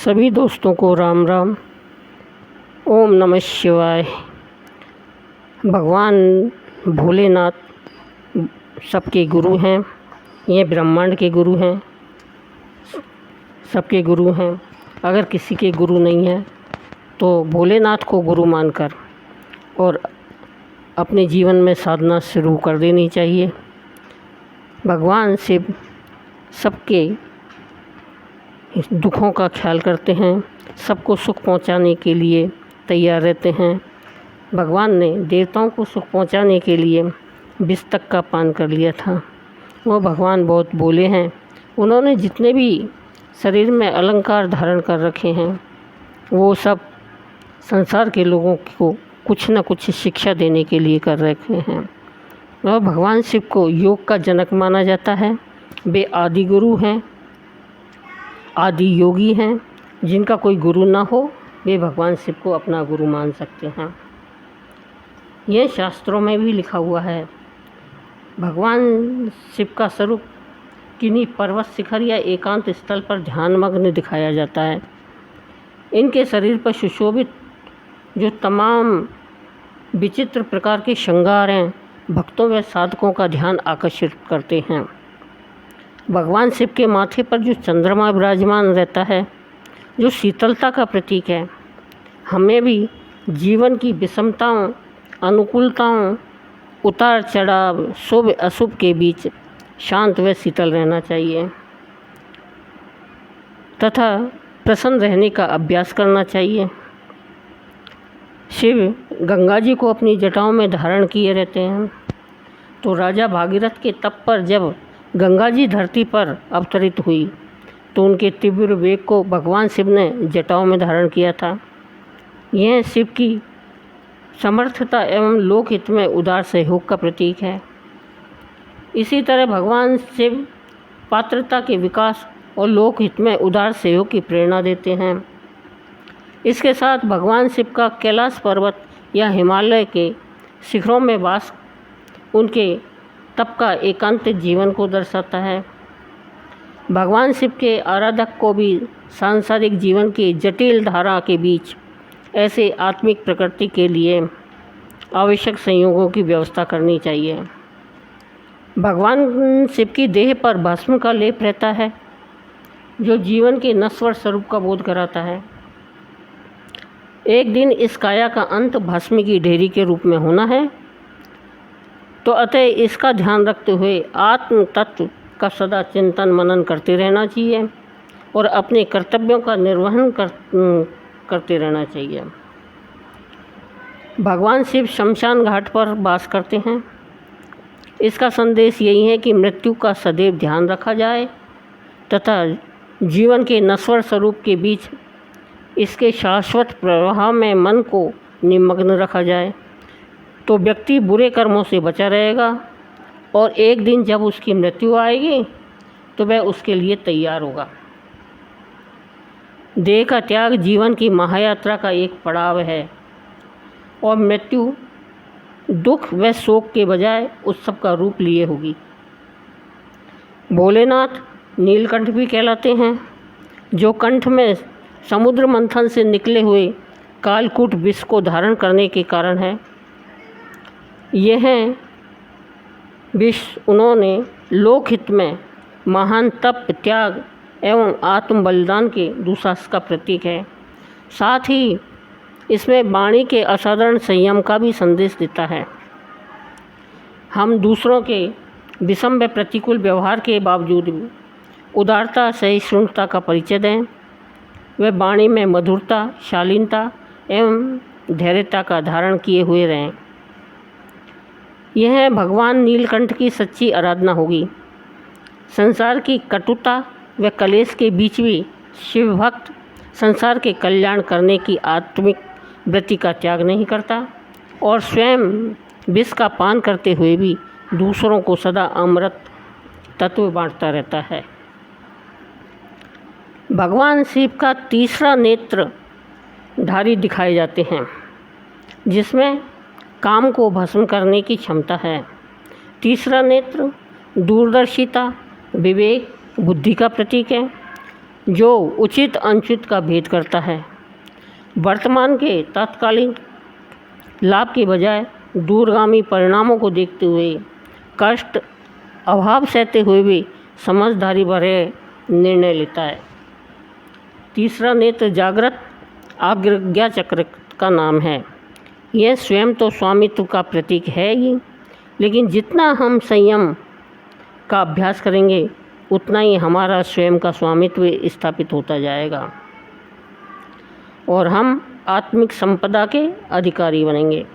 सभी दोस्तों को राम राम। ओम नमः शिवाय। भगवान भोलेनाथ सबके गुरु हैं। ये ब्रह्मांड के गुरु हैं, सबके गुरु हैं। अगर किसी के गुरु नहीं है तो भोलेनाथ को गुरु मानकर और अपने जीवन में साधना शुरू कर देनी चाहिए। भगवान शिव सबके दुखों का ख्याल करते हैं, सबको सुख पहुंचाने के लिए तैयार रहते हैं। भगवान ने देवताओं को सुख पहुंचाने के लिए विष तक का पान कर लिया था। वो भगवान बहुत बोले हैं। उन्होंने जितने भी शरीर में अलंकार धारण कर रखे हैं वो सब संसार के लोगों को कुछ न कुछ शिक्षा देने के लिए कर रखे हैं। और भगवान शिव को योग का जनक माना जाता है। वे आदि गुरु हैं, आदि योगी हैं। जिनका कोई गुरु ना हो वे भगवान शिव को अपना गुरु मान सकते हैं। यह शास्त्रों में भी लिखा हुआ है। भगवान शिव का स्वरूप किन्हीं पर्वत शिखर या एकांत स्थल पर ध्यानमग्न दिखाया जाता है। इनके शरीर पर सुशोभित जो तमाम विचित्र प्रकार के श्रृंगार हैं भक्तों व साधकों का ध्यान आकर्षित करते हैं। भगवान शिव के माथे पर जो चंद्रमा विराजमान रहता है जो शीतलता का प्रतीक है, हमें भी जीवन की विषमताओं, अनुकूलताओं, उतार चढ़ाव, शुभ अशुभ के बीच शांत व शीतल रहना चाहिए तथा प्रसन्न रहने का अभ्यास करना चाहिए। शिव गंगा जी को अपनी जटाओं में धारण किए रहते हैं। तो राजा भागीरथ के तप पर जब गंगा जी धरती पर अवतरित हुई तो उनके तीव्र वेग को भगवान शिव ने जटाओं में धारण किया था। यह शिव की समर्थता एवं लोकहित में उदार सहयोग का प्रतीक है। इसी तरह भगवान शिव पात्रता के विकास और लोकहित में उदार सहयोग की प्रेरणा देते हैं। इसके साथ भगवान शिव का कैलाश पर्वत या हिमालय के शिखरों में वास उनके तप का एकांतिक जीवन को दर्शाता है। भगवान शिव के आराधक को भी सांसारिक जीवन की जटिल धारा के बीच ऐसे आत्मिक प्रकृति के लिए आवश्यक संयोगों की व्यवस्था करनी चाहिए। भगवान शिव की देह पर भस्म का लेप रहता है जो जीवन के नश्वर स्वरूप का बोध कराता है। एक दिन इस काया का अंत भस्म की ढेरी के रूप में होना है, तो अतः इसका ध्यान रखते हुए आत्म तत्व का सदा चिंतन मनन करते रहना चाहिए और अपने कर्तव्यों का निर्वहन करते रहना चाहिए। भगवान शिव शमशान घाट पर वास करते हैं। इसका संदेश यही है कि मृत्यु का सदैव ध्यान रखा जाए तथा जीवन के नश्वर स्वरूप के बीच इसके शाश्वत प्रवाह में मन को निमग्न रखा जाए, तो व्यक्ति बुरे कर्मों से बचा रहेगा और एक दिन जब उसकी मृत्यु आएगी तो वह उसके लिए तैयार होगा। देह का त्याग जीवन की महायात्रा का एक पड़ाव है और मृत्यु दुख व शोक के बजाय उत्सव का रूप लिए होगी। भोलेनाथ नीलकंठ भी कहलाते हैं, जो कंठ में समुद्र मंथन से निकले हुए कालकूट विष को धारण करने के कारण है। यह विष उन्होंने लोकहित में महान तप, त्याग एवं आत्म बलिदान के दुस्साहस का प्रतीक है। साथ ही इसमें वाणी के असाधारण संयम का भी संदेश देता है। हम दूसरों के विषम व प्रतिकूल व्यवहार के बावजूद भी उदारता, सहिष्णुता का परिचय दें। वे वाणी में मधुरता, शालीनता एवं धैर्यता का धारण किए हुए रहें। यह भगवान नीलकंठ की सच्ची आराधना होगी। संसार की कटुता व कलेश के बीच भी शिव भक्त संसार के कल्याण करने की आत्मिक वृत्ति का त्याग नहीं करता और स्वयं विष का पान करते हुए भी दूसरों को सदा अमृत तत्व बांटता रहता है। भगवान शिव का तीसरा नेत्र धारी दिखाए जाते हैं, जिसमें काम को भस्म करने की क्षमता है। तीसरा नेत्र दूरदर्शिता, विवेक, बुद्धि का प्रतीक है। जो उचित अनुचित का भेद करता है। वर्तमान के तात्कालिक लाभ के बजाय दूरगामी परिणामों को देखते हुए कष्ट अभाव सहते हुए भी समझदारी भरे निर्णय लेता है। तीसरा नेत्र जागृत आज्ञा चक्र का नाम है। यह स्वयं तो स्वामित्व का प्रतीक है ही, लेकिन जितना हम संयम का अभ्यास करेंगे उतना ही हमारा स्वयं का स्वामित्व स्थापित होता जाएगा और हम आत्मिक संपदा के अधिकारी बनेंगे।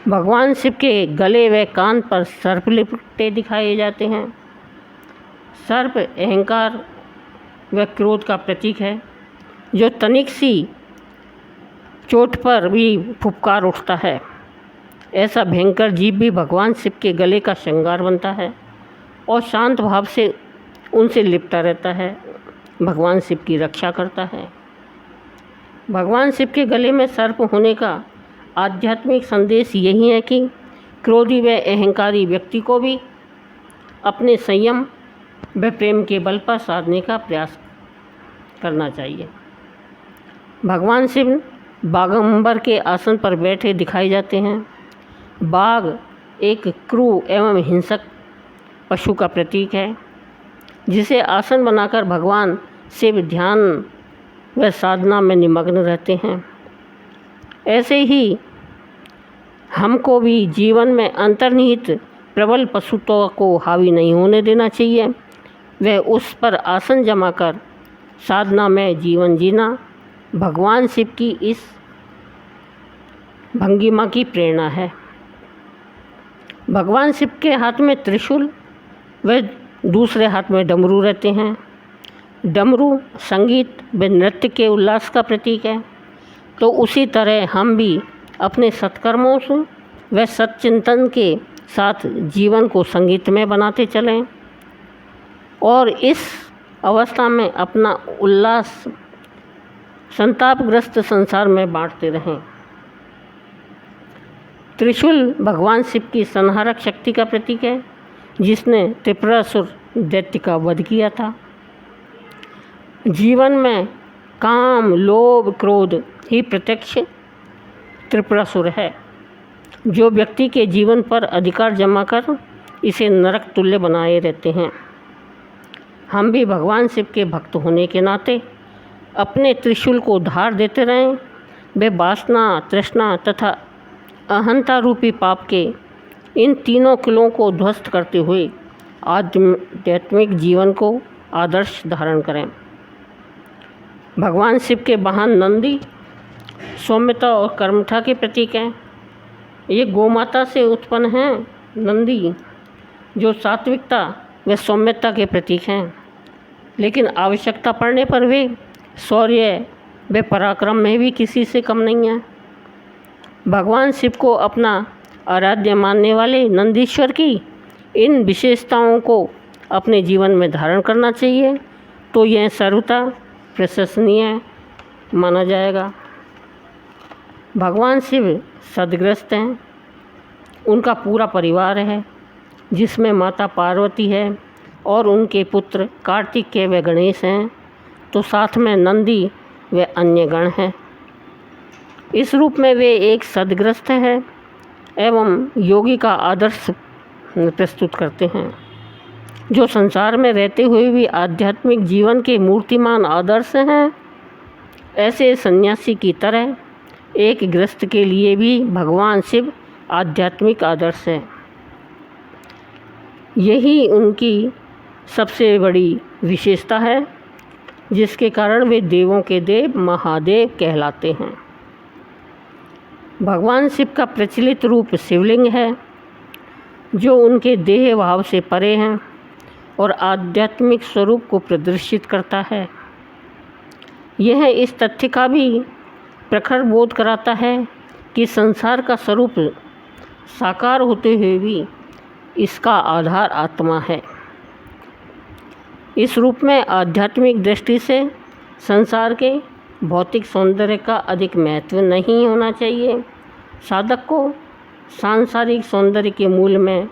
भगवान शिव के गले व कान पर सर्प लिपटे दिखाए जाते हैं। सर्प अहंकार व क्रोध का प्रतीक है, जो तनिक सी चोट पर भी फुफकार उठता है। ऐसा भयंकर जीव भी भगवान शिव के गले का श्रृंगार बनता है और शांत भाव से उनसे लिपटा रहता है, भगवान शिव की रक्षा करता है। भगवान शिव के गले में सर्प होने का आध्यात्मिक संदेश यही है कि क्रोधी व अहंकारी व्यक्ति को भी अपने संयम व प्रेम के बल पर साधने का प्रयास करना चाहिए। भगवान शिव बागंबर के आसन पर बैठे दिखाए जाते हैं। बाघ एक क्रूर एवं हिंसक पशु का प्रतीक है, जिसे आसन बनाकर भगवान शिव ध्यान व साधना में निमग्न रहते हैं। ऐसे ही हमको भी जीवन में अंतर्निहित प्रबल पशुत्व को हावी नहीं होने देना चाहिए। वह उस पर आसन जमाकर साधना में जीवन जीना भगवान शिव की इस भंगिमा की प्रेरणा है। भगवान शिव के हाथ में त्रिशूल व दूसरे हाथ में डमरू रहते हैं। डमरू संगीत व नृत्य के उल्लास का प्रतीक है, तो उसी तरह हम भी अपने सत्कर्मों से व सच्चिंतन के साथ जीवन को संगीतमय बनाते चलें और इस अवस्था में अपना उल्लास संतापग्रस्त संसार में बांटते रहें। त्रिशूल भगवान शिव की संहारक शक्ति का प्रतीक है, जिसने त्रिपुरासुर दैत्य का वध किया था। जीवन में काम, लोभ, क्रोध ही प्रत्यक्ष त्रिपुरासुर है, जो व्यक्ति के जीवन पर अधिकार जमा कर इसे नरक तुल्य बनाए रहते हैं। हम भी भगवान शिव के भक्त होने के नाते अपने त्रिशूल को धार देते रहें। वे वासना, तृष्णा तथा अहंता रूपी पाप के इन तीनों किलों को ध्वस्त करते हुए आध्यात्मिक जीवन को आदर्श धारण करें। भगवान शिव के वाहन नंदी सौम्यता और कर्मठा के प्रतीक हैं। ये गौमाता से उत्पन्न हैं। नंदी जो सात्विकता व सौम्यता के प्रतीक हैं, लेकिन आवश्यकता पड़ने पर वे शौर्य व पराक्रम में भी किसी से कम नहीं हैं। भगवान शिव को अपना आराध्य मानने वाले नंदीश्वर की इन विशेषताओं को अपने जीवन में धारण करना चाहिए, तो यह सर्वथा प्रशंसनीय माना जाएगा। भगवान शिव सदग्रस्त हैं। उनका पूरा परिवार है, जिसमें माता पार्वती है और उनके पुत्र कार्तिकेय व गणेश हैं, तो साथ में नंदी व अन्य गण हैं। इस रूप में वे एक सदग्रस्त है एवं योगी का आदर्श प्रस्तुत करते हैं, जो संसार में रहते हुए भी आध्यात्मिक जीवन के मूर्तिमान आदर्श हैं। ऐसे सन्यासी की तरह एक गृहस्थ के लिए भी भगवान शिव आध्यात्मिक आदर्श है। यही उनकी सबसे बड़ी विशेषता है, जिसके कारण वे देवों के देव महादेव कहलाते हैं। भगवान शिव का प्रचलित रूप शिवलिंग है, जो उनके देह भाव से परे हैं और आध्यात्मिक स्वरूप को प्रदर्शित करता है। यह इस तथ्य का भी प्रखर बोध कराता है कि संसार का स्वरूप साकार होते हुए भी इसका आधार आत्मा है। इस रूप में आध्यात्मिक दृष्टि से संसार के भौतिक सौंदर्य का अधिक महत्व नहीं होना चाहिए। साधक को सांसारिक सौंदर्य के मूल में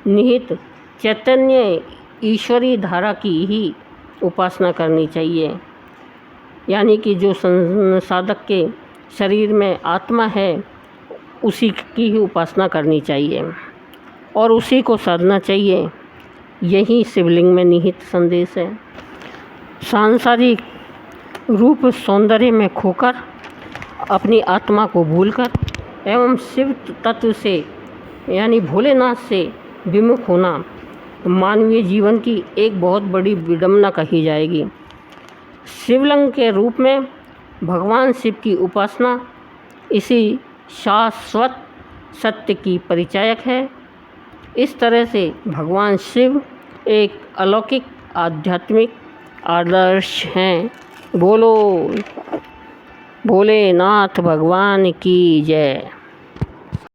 निहित चैतन्य ईश्वरी धारा की ही उपासना करनी चाहिए। यानी कि जो साधक के शरीर में आत्मा है उसी की ही उपासना करनी चाहिए और उसी को साधना चाहिए। यही शिवलिंग में निहित संदेश है। सांसारिक रूप सौंदर्य में खोकर अपनी आत्मा को भूलकर एवं शिव तत्व से यानी भोलेनाथ से विमुख होना मानवीय जीवन की एक बहुत बड़ी विडंबना कही जाएगी। शिवलिंग के रूप में भगवान शिव की उपासना इसी शाश्वत सत्य की परिचायक है। इस तरह से भगवान शिव एक अलौकिक आध्यात्मिक आदर्श हैं। बोलो भोलेनाथ भगवान की जय।